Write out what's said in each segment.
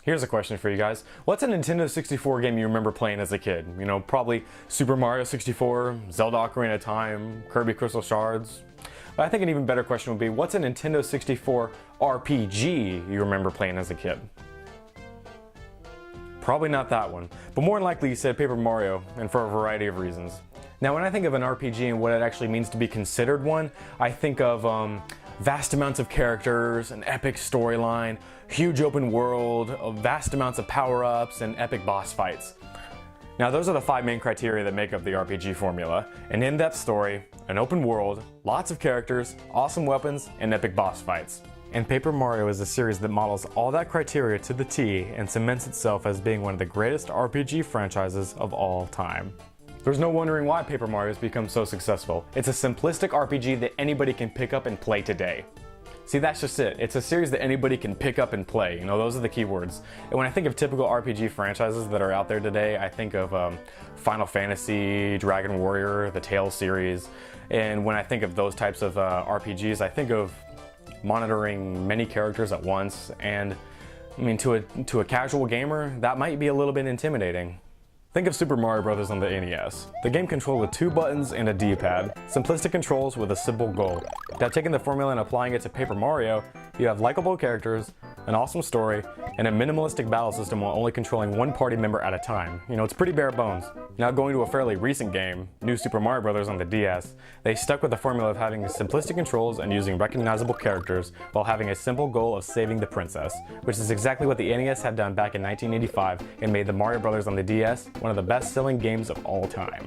Here's a question for you guys. What's a Nintendo 64 game you remember playing as a kid? You know, probably Super Mario 64, Zelda Ocarina of Time, Kirby Crystal Shards. But I think an even better question would be, what's a Nintendo 64 RPG you remember playing as a kid? Probably not that one, but more than likely you said Paper Mario, and for a variety of reasons. Now when I think of an RPG and what it actually means to be considered one, I think of vast amounts of characters, an epic storyline, huge open world, vast amounts of power-ups, and epic boss fights. Now those are the 5 main criteria that make up the RPG formula: an in-depth story, an open world, lots of characters, awesome weapons, and epic boss fights. And Paper Mario is a series that models all that criteria to the T and cements itself as being one of the greatest RPG franchises of all time. There's no wondering why Paper Mario has become so successful. It's a simplistic RPG that anybody can pick up and play today. See, that's just it. It's a series that anybody can pick up and play. You know, those are the key words. And when I think of typical RPG franchises that are out there today, I think of Final Fantasy, Dragon Warrior, the Tales series. And when I think of those types of RPGs, I think of monitoring many characters at once. And I mean, to a casual gamer, that might be a little bit intimidating. Think of Super Mario Bros. On the NES. The game controlled with 2 buttons and a D-pad. Simplistic controls with a simple goal. Now taking the formula and applying it to Paper Mario, you have likable characters, an awesome story, and a minimalistic battle system while only controlling 1 party member at a time. You know, it's pretty bare bones. Now going to a fairly recent game, New Super Mario Bros. On the DS, they stuck with the formula of having simplistic controls and using recognizable characters while having a simple goal of saving the princess, which is exactly what the NES had done back in 1985 and made the Mario Bros. On the DS one of the best-selling games of all time.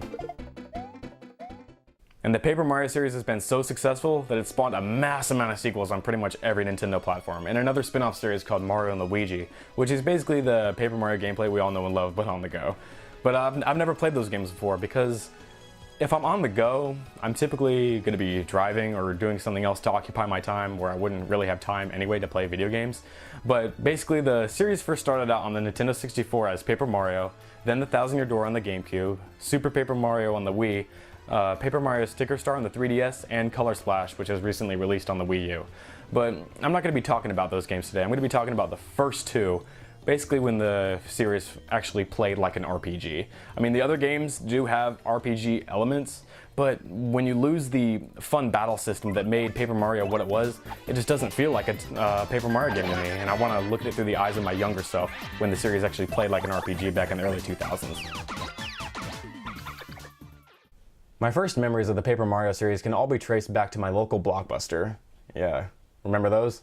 And the Paper Mario series has been so successful that it spawned a mass amount of sequels on pretty much every Nintendo platform, and another spin-off series called Mario and Luigi, which is basically the Paper Mario gameplay we all know and love, but on the go. But I've never played those games before because if I'm on the go, I'm typically going to be driving or doing something else to occupy my time where I wouldn't really have time anyway to play video games. But basically the series first started out on the Nintendo 64 as Paper Mario, then the Thousand Year Door on the GameCube, Super Paper Mario on the Wii, Paper Mario Sticker Star on the 3DS, and Color Splash, which was recently released on the Wii U. But I'm not going to be talking about those games today. I'm going to be talking about the first 2, basically when the series actually played like an RPG. I mean, the other games do have RPG elements, but when you lose the fun battle system that made Paper Mario what it was, it just doesn't feel like a Paper Mario game to me, and I want to look at it through the eyes of my younger self when the series actually played like an RPG back in the early 2000s. My first memories of the Paper Mario series can all be traced back to my local Blockbuster. Yeah, remember those?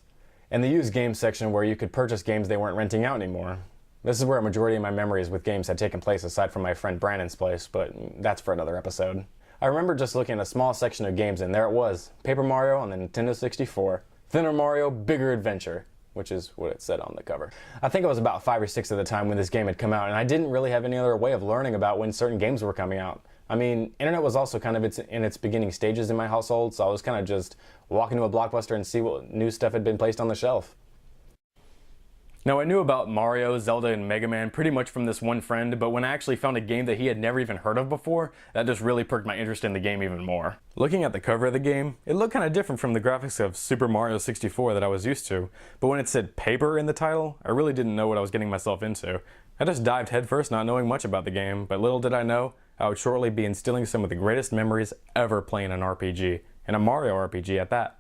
And the used games section where you could purchase games they weren't renting out anymore. This is where a majority of my memories with games had taken place aside from my friend Brandon's place, but that's for another episode. I remember just looking at a small section of games and there it was, Paper Mario on the Nintendo 64, Thinner Mario, Bigger Adventure, which is what it said on the cover. I think I was about 5 or 6 at the time when this game had come out, and I didn't really have any other way of learning about when certain games were coming out. I mean, internet was also kind of in its beginning stages in my household, so I was kind of just walking to a Blockbuster and see what new stuff had been placed on the shelf. Now I knew about Mario, Zelda, and Mega Man pretty much from this one friend, but when I actually found a game that he had never even heard of before, that just really perked my interest in the game even more. Looking at the cover of the game, it looked kind of different from the graphics of Super Mario 64 that I was used to, but when it said paper in the title, I really didn't know what I was getting myself into. I just dived headfirst not knowing much about the game, but little did I know, I would shortly be instilling some of the greatest memories ever playing an RPG, and a Mario RPG at that.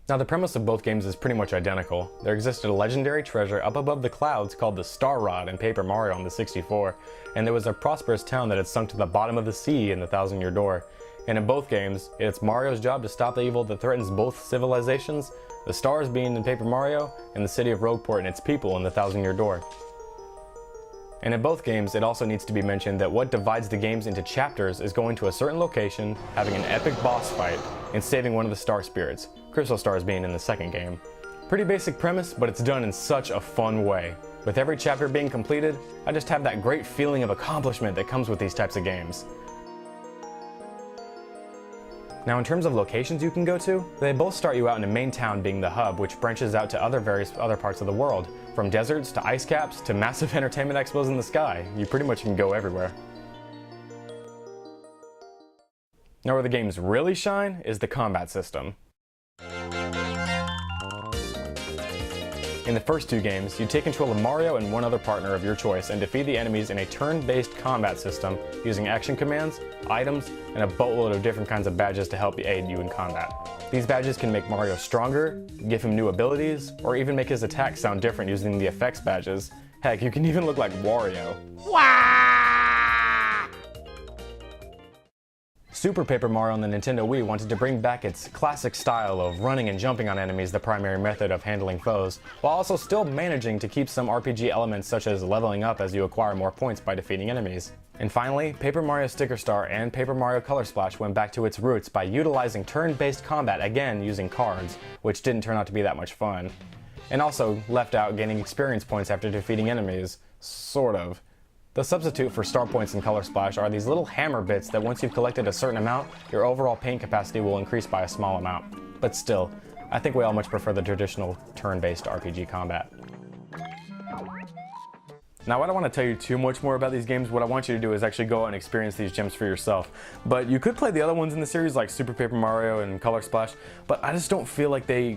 Now the premise of both games is pretty much identical. There existed a legendary treasure up above the clouds called the Star Rod in Paper Mario on the 64, and there was a prosperous town that had sunk to the bottom of the sea in the Thousand Year Door. And in both games, it's Mario's job to stop the evil that threatens both civilizations, the stars being in Paper Mario, and the city of Rogueport and its people in the Thousand Year Door. And in both games, it also needs to be mentioned that what divides the games into chapters is going to a certain location, having an epic boss fight, and saving one of the star spirits, Crystal Stars being in the second game. Pretty basic premise, but it's done in such a fun way. With every chapter being completed, I just have that great feeling of accomplishment that comes with these types of games. Now in terms of locations you can go to, they both start you out in a main town being the hub, which branches out to various other parts of the world. From deserts to ice caps to massive entertainment expos in the sky. You pretty much can go everywhere. Now where the games really shine is the combat system. In the first two games, you take control of Mario and one other partner of your choice and defeat the enemies in a turn-based combat system using action commands, items, and a boatload of different kinds of badges to help aid you in combat. These badges can make Mario stronger, give him new abilities, or even make his attacks sound different using the effects badges. Heck, you can even look like Wario. Super Paper Mario on the Nintendo Wii wanted to bring back its classic style of running and jumping on enemies, the primary method of handling foes, while also still managing to keep some RPG elements such as leveling up as you acquire more points by defeating enemies. And finally, Paper Mario Sticker Star and Paper Mario Color Splash went back to its roots by utilizing turn-based combat, again using cards, which didn't turn out to be that much fun. And also left out gaining experience points after defeating enemies. Sort of. The substitute for star points in Color Splash are these little hammer bits that once you've collected a certain amount, your overall paint capacity will increase by a small amount. But still, I think we all much prefer the traditional turn-based RPG combat. Now I don't want to tell you too much more about these games. What I want you to do is actually go out and experience these gems for yourself. But you could play the other ones in the series like Super Paper Mario and Color Splash, but I just don't feel like they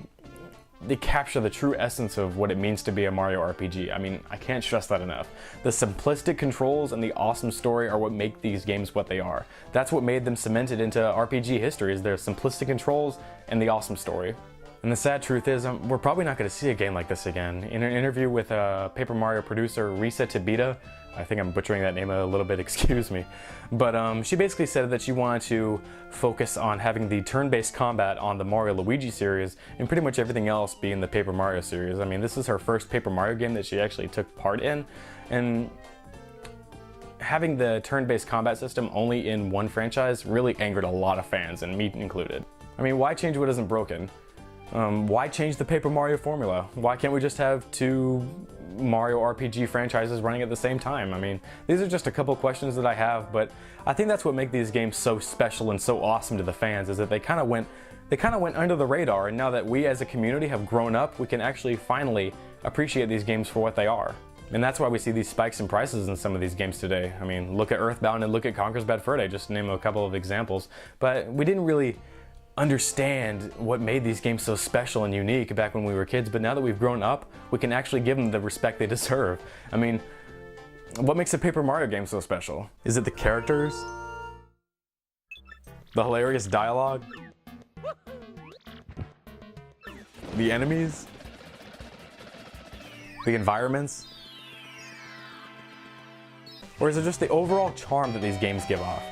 capture the true essence of what it means to be a Mario RPG. I mean, I can't stress that enough. The simplistic controls and the awesome story are what make these games what they are. That's what made them cemented into RPG history, is their simplistic controls and the awesome story. And the sad truth is, we're probably not going to see a game like this again. In an interview with Paper Mario producer Risa Tobita, I think I'm butchering that name a little bit, excuse me. But she basically said that she wanted to focus on having the turn-based combat on the Mario Luigi series and pretty much everything else be in the Paper Mario series. I mean, this is her first Paper Mario game that she actually took part in, and having the turn-based combat system only in one franchise really angered a lot of fans, and me included. I mean, why change what isn't broken? Why change the Paper Mario formula? Why can't we just have two Mario RPG franchises running at the same time? I mean, these are just a couple questions that I have, but I think that's what makes these games so special and so awesome to the fans, is that they kind of went under the radar, and now that we as a community have grown up, we can actually finally appreciate these games for what they are. And that's why we see these spikes in prices in some of these games today. I mean, look at Earthbound and look at Conker's Bad Fur Day, just to name a couple of examples. But we didn't really understand what made these games so special and unique back when we were kids, but now that we've grown up, we can actually give them the respect they deserve. I mean, what makes a Paper Mario game so special? Is it the characters? The hilarious dialogue? The enemies? The environments? Or is it just the overall charm that these games give off?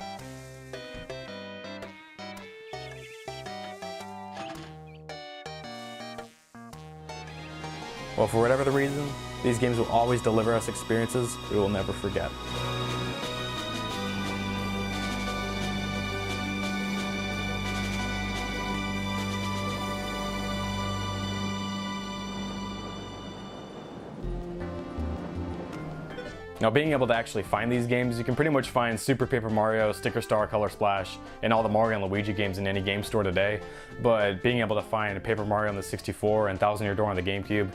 Well, for whatever the reason, these games will always deliver us experiences we will never forget. Now, being able to actually find these games, you can pretty much find Super Paper Mario, Sticker Star, Color Splash, and all the Mario and Luigi games in any game store today. But being able to find Paper Mario on the 64 and Thousand Year Door on the GameCube,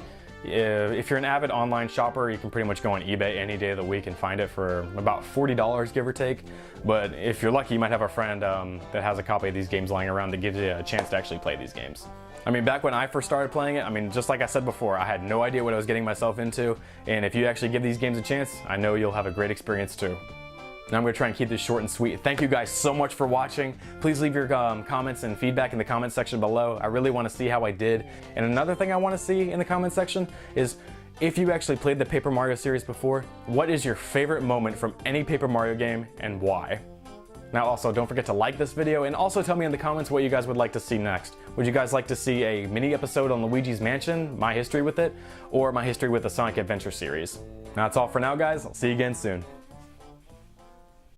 if you're an avid online shopper, you can pretty much go on eBay any day of the week and find it for about $40, give or take. But if you're lucky, you might have a friend that has a copy of these games lying around that gives you a chance to actually play these games. I mean, back when I first started playing it, I mean, just like I said before, I had no idea what I was getting myself into, and if you actually give these games a chance, I know you'll have a great experience too. Now I'm going to try and keep this short and sweet. Thank you guys so much for watching. Please leave your comments and feedback in the comment section below. I really want to see how I did. And another thing I want to see in the comment section is, if you actually played the Paper Mario series before, what is your favorite moment from any Paper Mario game and why? Now also, don't forget to like this video, and also tell me in the comments what you guys would like to see next. Would you guys like to see a mini episode on Luigi's Mansion, my history with it, or my history with the Sonic Adventure series? Now that's all for now, guys. I'll see you again soon.